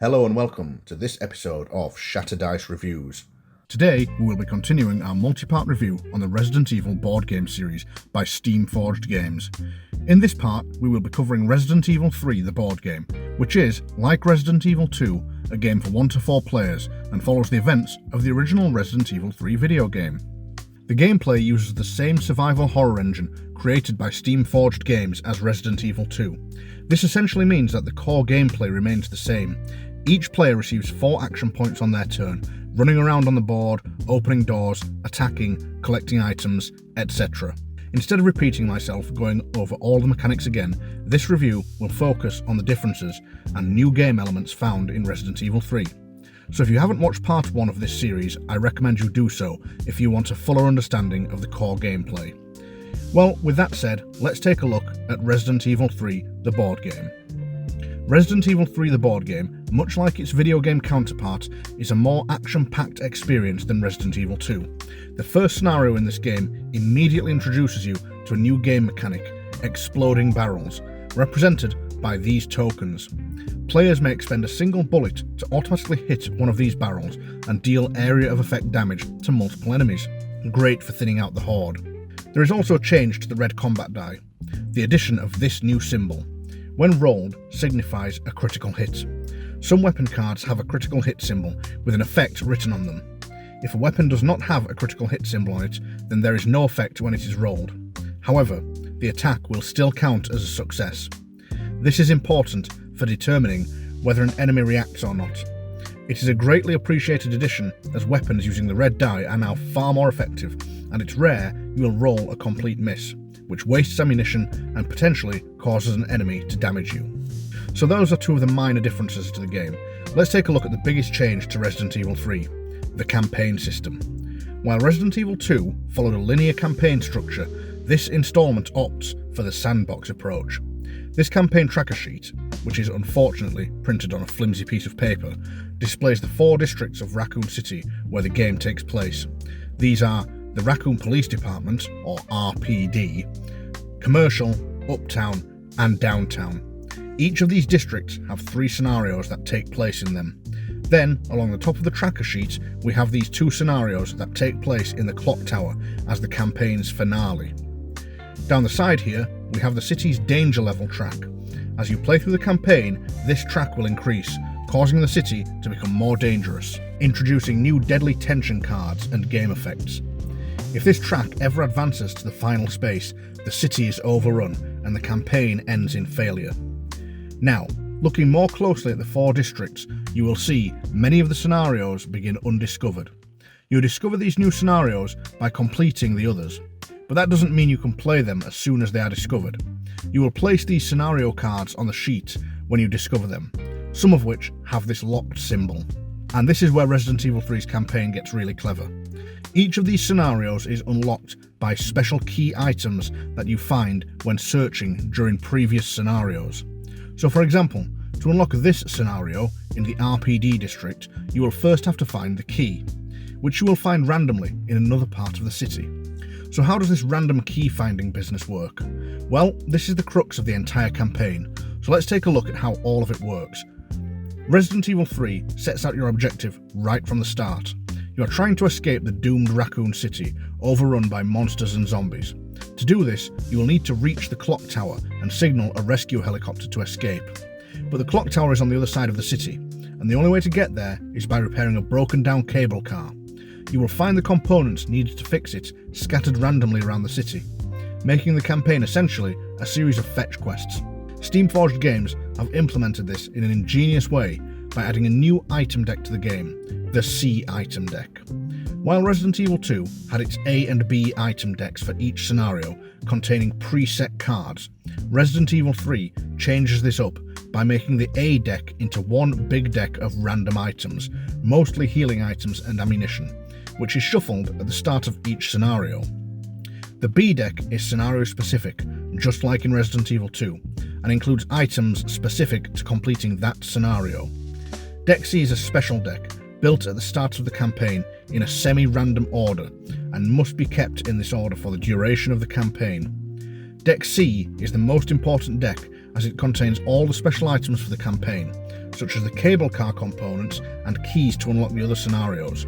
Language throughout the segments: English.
Hello and welcome to this episode of Shatterdice Reviews. Today, we will be continuing our multi-part review on the Resident Evil board game series by Steam-Forged Games. In this part, we will be covering Resident Evil 3, the board game, which is, like Resident Evil 2, a game for 1 to 4 players and follows the events of the original Resident Evil 3 video game. The gameplay uses the same survival horror engine created by Steam-Forged Games as Resident Evil 2. This essentially means that the core gameplay remains the same. Each player receives 4 action points on their turn, running around on the board, opening doors, attacking, collecting items, etc. Instead of repeating myself going over all the mechanics again, this review will focus on the differences and new game elements found in Resident Evil 3. So if you haven't watched part 1 of this series, I recommend you do so if you want a fuller understanding of the core gameplay. Well, with that said, let's take a look at Resident Evil 3, the board game. Resident Evil 3, the board game, much like its video game counterpart, is a more action-packed experience than Resident Evil 2. The first scenario in this game immediately introduces you to a new game mechanic, exploding barrels, represented by these tokens. Players may expend a single bullet to automatically hit one of these barrels and deal area of effect damage to multiple enemies. Great for thinning out the horde. There is also a change to the red combat die, the addition of this new symbol. When rolled, signifies a critical hit. Some weapon cards have a critical hit symbol with an effect written on them. If a weapon does not have a critical hit symbol on it, then there is no effect when it is rolled. However, the attack will still count as a success. This is important for determining whether an enemy reacts or not. It is a greatly appreciated addition as weapons using the red die are now far more effective, and it's rare you will roll a complete miss, which wastes ammunition and potentially causes an enemy to damage you. So those are two of the minor differences to the game. Let's take a look at the biggest change to Resident Evil 3, the campaign system. While Resident Evil 2 followed a linear campaign structure, this installment opts for the sandbox approach. This campaign tracker sheet, which is unfortunately printed on a flimsy piece of paper, displays the 4 districts of Raccoon City where the game takes place. These are the Raccoon Police Department, or RPD, Commercial, Uptown, and Downtown. Each of these districts have 3 scenarios that take place in them. Then, along the top of the tracker sheet, we have these 2 scenarios that take place in the Clock Tower as the campaign's finale. Down the side here, we have the city's danger level track. As you play through the campaign, this track will increase, causing the city to become more dangerous, introducing new deadly tension cards and game effects. If this track ever advances to the final space, the city is overrun and the campaign ends in failure. Now, looking more closely at the 4 districts, you will see many of the scenarios begin undiscovered. You discover these new scenarios by completing the others, but that doesn't mean you can play them as soon as they are discovered. You will place these scenario cards on the sheet when you discover them, some of which have this locked symbol. And this is where Resident Evil 3's campaign gets really clever. Each of these scenarios is unlocked by special key items that you find when searching during previous scenarios. So for example, to unlock this scenario in the RPD district, you will first have to find the key, which you will find randomly in another part of the city. So how does this random key finding business work? Well, this is the crux of the entire campaign, so let's take a look at how all of it works. Resident Evil 3 sets out your objective right from the start. You are trying to escape the doomed Raccoon City, overrun by monsters and zombies. To do this, you will need to reach the clock tower and signal a rescue helicopter to escape. But the clock tower is on the other side of the city, and the only way to get there is by repairing a broken down cable car. You will find the components needed to fix it scattered randomly around the city, making the campaign essentially a series of fetch quests. Steam-Forged Games have implemented this in an ingenious way by adding a new item deck to the game, the C item deck. While Resident Evil 2 had its A and B item decks for each scenario containing preset cards, Resident Evil 3 changes this up by making the A deck into one big deck of random items, mostly healing items and ammunition, which is shuffled at the start of each scenario. The B deck is scenario specific, just like in Resident Evil 2, and includes items specific to completing that scenario. Deck C is a special deck, built at the start of the campaign in a semi-random order, and must be kept in this order for the duration of the campaign. Deck C is the most important deck as it contains all the special items for the campaign, such as the cable car components and keys to unlock the other scenarios.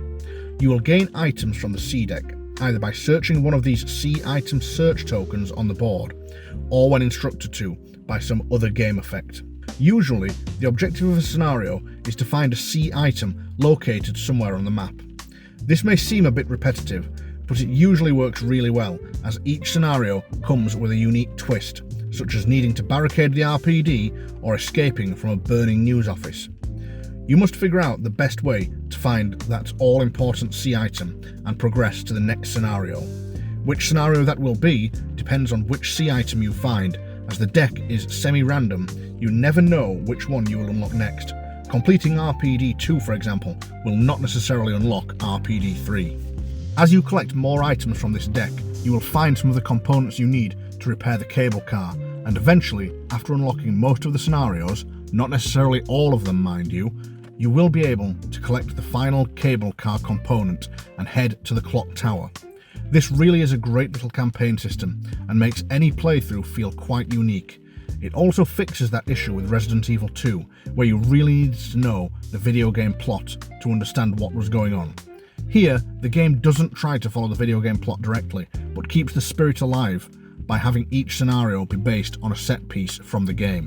You will gain items from the C deck, either by searching one of these C item search tokens on the board, or when instructed to by some other game effect. Usually, the objective of a scenario is to find a C item located somewhere on the map. This may seem a bit repetitive, but it usually works really well, as each scenario comes with a unique twist, such as needing to barricade the RPD or escaping from a burning news office. You must figure out the best way to find that all-important C item and progress to the next scenario. Which scenario that will be depends on which C item you find. As the deck is semi-random, you never know which one you will unlock next. Completing RPD 2, for example, will not necessarily unlock RPD 3. As you collect more items from this deck, you will find some of the components you need to repair the cable car, and eventually, after unlocking most of the scenarios, not necessarily all of them mind you, you will be able to collect the final cable car component and head to the clock tower. This really is a great little campaign system and makes any playthrough feel quite unique. It also fixes that issue with Resident Evil 2, where you really needed to know the video game plot to understand what was going on. Here, the game doesn't try to follow the video game plot directly, but keeps the spirit alive by having each scenario be based on a set piece from the game.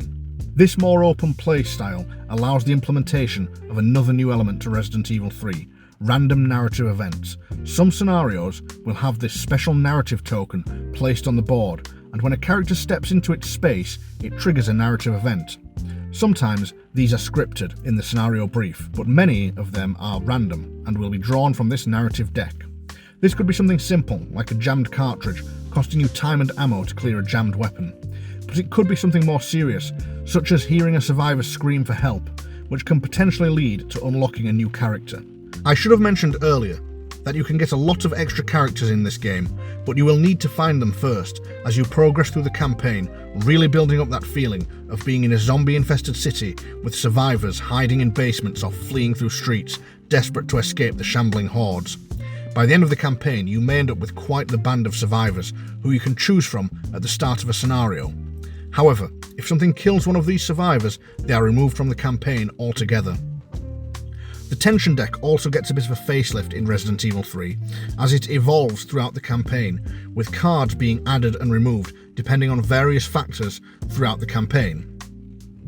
This more open play style allows the implementation of another new element to Resident Evil 3, random narrative events. Some scenarios will have this special narrative token placed on the board, and when a character steps into its space, it triggers a narrative event. Sometimes these are scripted in the scenario brief, but many of them are random and will be drawn from this narrative deck. This could be something simple, like a jammed cartridge, costing you time and ammo to clear a jammed weapon. But it could be something more serious, such as hearing a survivor scream for help, which can potentially lead to unlocking a new character. I should have mentioned earlier that you can get a lot of extra characters in this game, but you will need to find them first as you progress through the campaign, really building up that feeling of being in a zombie-infested city with survivors hiding in basements or fleeing through streets, desperate to escape the shambling hordes. By the end of the campaign, you may end up with quite the band of survivors who you can choose from at the start of a scenario. However, if something kills one of these survivors, they are removed from the campaign altogether. The tension deck also gets a bit of a facelift in Resident Evil 3, as it evolves throughout the campaign, with cards being added and removed depending on various factors throughout the campaign.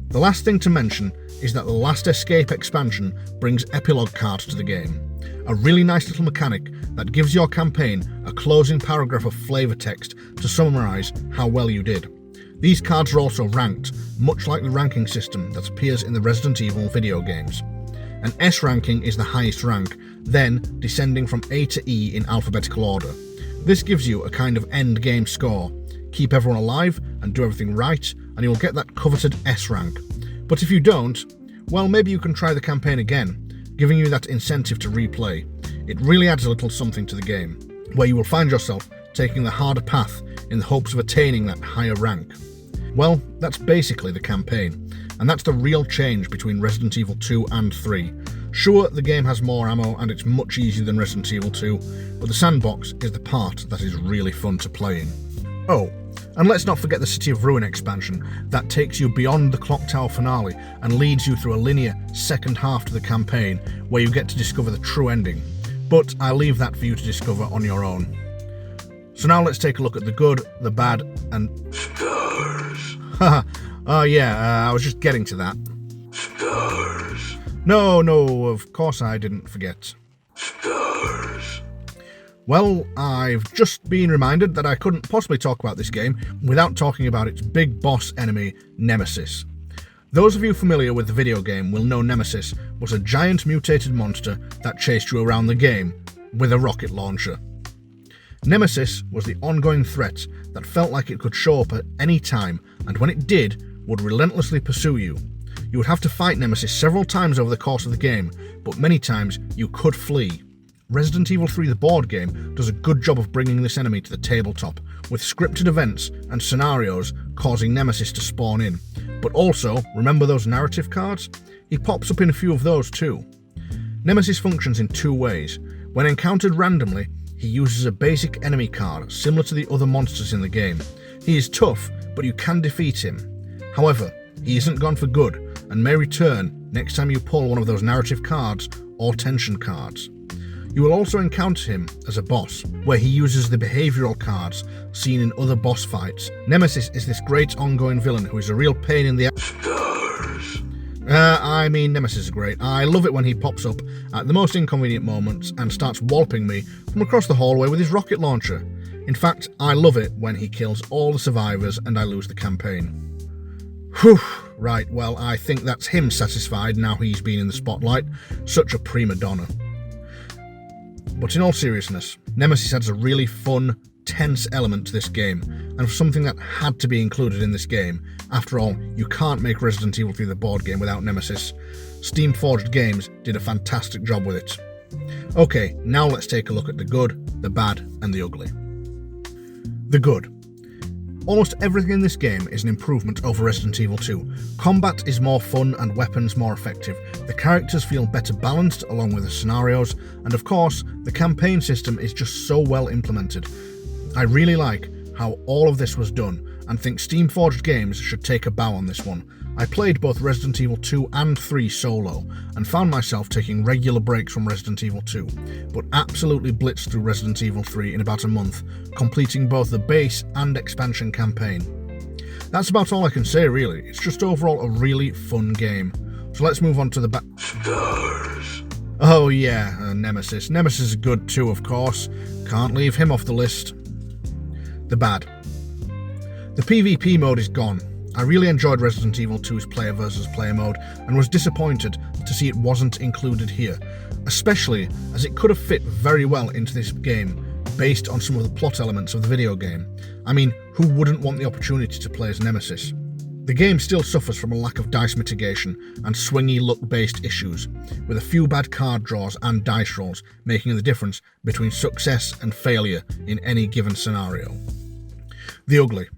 The last thing to mention is that the Last Escape expansion brings epilogue cards to the game, a really nice little mechanic that gives your campaign a closing paragraph of flavour text to summarise how well you did. These cards are also ranked, much like the ranking system that appears in the Resident Evil video games. An S ranking is the highest rank, then descending from A to E in alphabetical order. This gives you a kind of end game score. Keep everyone alive and do everything right, and you'll get that coveted S rank. But if you don't, well, maybe you can try the campaign again, giving you that incentive to replay. It really adds a little something to the game, where you will find yourself taking the harder path in the hopes of attaining that higher rank. Well, that's basically the campaign, and that's the real change between Resident Evil 2 and 3. Sure, the game has more ammo and it's much easier than Resident Evil 2, but the sandbox is the part that is really fun to play in. Oh, and let's not forget the City of Ruin expansion that takes you beyond the Clock Tower finale and leads you through a linear second half to the campaign where you get to discover the true ending. But I'll leave that for you to discover on your own. So now let's take a look at the good, the bad, and... Stars. Haha. Oh yeah, I was just getting to that. Stars. No, of course I didn't forget. Stars. Well, I've just been reminded that I couldn't possibly talk about this game without talking about its big boss enemy, Nemesis. Those of you familiar with the video game will know Nemesis was a giant mutated monster that chased you around the game with a rocket launcher. Nemesis was the ongoing threat that felt like it could show up at any time, and when it did, would relentlessly pursue you. You would have to fight Nemesis several times over the course of the game, but many times you could flee. Resident Evil 3 the board game does a good job of bringing this enemy to the tabletop, with scripted events and scenarios causing Nemesis to spawn in. But also, remember those narrative cards? He pops up in a few of those too. Nemesis functions in two ways. When encountered randomly, he uses a basic enemy card similar to the other monsters in the game. He is tough, but you can defeat him. However, he isn't gone for good and may return next time you pull one of those narrative cards or tension cards. You will also encounter him as a boss, where he uses the behavioural cards seen in other boss fights. Nemesis is this great ongoing villain who is a real pain in the Stars. Nemesis is great. I love it when he pops up at the most inconvenient moments and starts walloping me from across the hallway with his rocket launcher. In fact, I love it when he kills all the survivors and I lose the campaign. Whew, right, well, I think that's him satisfied now he's been in the spotlight. Such a prima donna. But in all seriousness, Nemesis adds a really fun, tense element to this game, and something that had to be included in this game. After all, you can't make Resident Evil 3 the board game without Nemesis. Steam Forged Games did a fantastic job with it. Okay, now let's take a look at the good, the bad, and the ugly. The good. Almost everything in this game is an improvement over Resident Evil 2. Combat is more fun and weapons more effective. The characters feel better balanced along with the scenarios, and of course, the campaign system is just so well implemented. I really like how all of this was done, and think Steam Forged Games should take a bow on this one. I played both Resident Evil 2 and 3 solo, and found myself taking regular breaks from Resident Evil 2, but absolutely blitzed through Resident Evil 3 in about a month, completing both the base and expansion campaign. That's about all I can say really, it's just overall a really fun game. So let's move on to the Stars. Oh yeah, Nemesis. Nemesis is good too, of course. Can't leave him off the list. The bad. The PvP mode is gone. I really enjoyed Resident Evil 2's player versus player mode and was disappointed to see it wasn't included here, especially as it could have fit very well into this game based on some of the plot elements of the video game. I mean, who wouldn't want the opportunity to play as Nemesis? The game still suffers from a lack of dice mitigation and swingy luck-based issues, with a few bad card draws and dice rolls making the difference between success and failure in any given scenario. The ugly.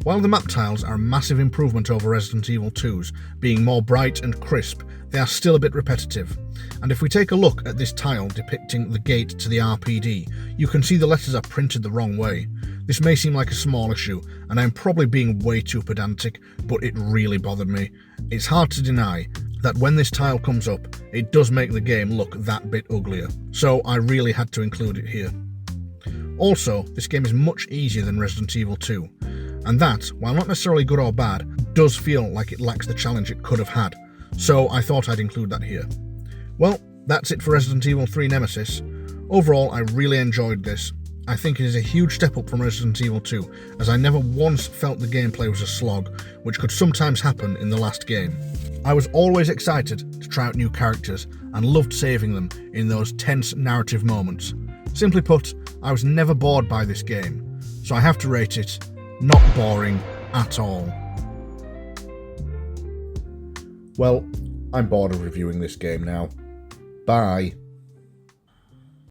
While the map tiles are a massive improvement over Resident Evil 2's, being more bright and crisp, they are still a bit repetitive. And if we take a look at this tile depicting the gate to the RPD, you can see the letters are printed the wrong way. This may seem like a small issue, and I'm probably being way too pedantic, but it really bothered me. It's hard to deny that when this tile comes up, it does make the game look that bit uglier, so I really had to include it here. Also, this game is much easier than Resident Evil 2, and that, while not necessarily good or bad, does feel like it lacks the challenge it could have had, so I thought I'd include that here. Well, that's it for Resident Evil 3 Nemesis. Overall, I really enjoyed this. I think it is a huge step up from Resident Evil 2, as I never once felt the gameplay was a slog, which could sometimes happen in the last game. I was always excited to try out new characters, and loved saving them in those tense narrative moments. Simply put, I was never bored by this game, so I have to rate it not boring at all. Well, I'm bored of reviewing this game now. Bye.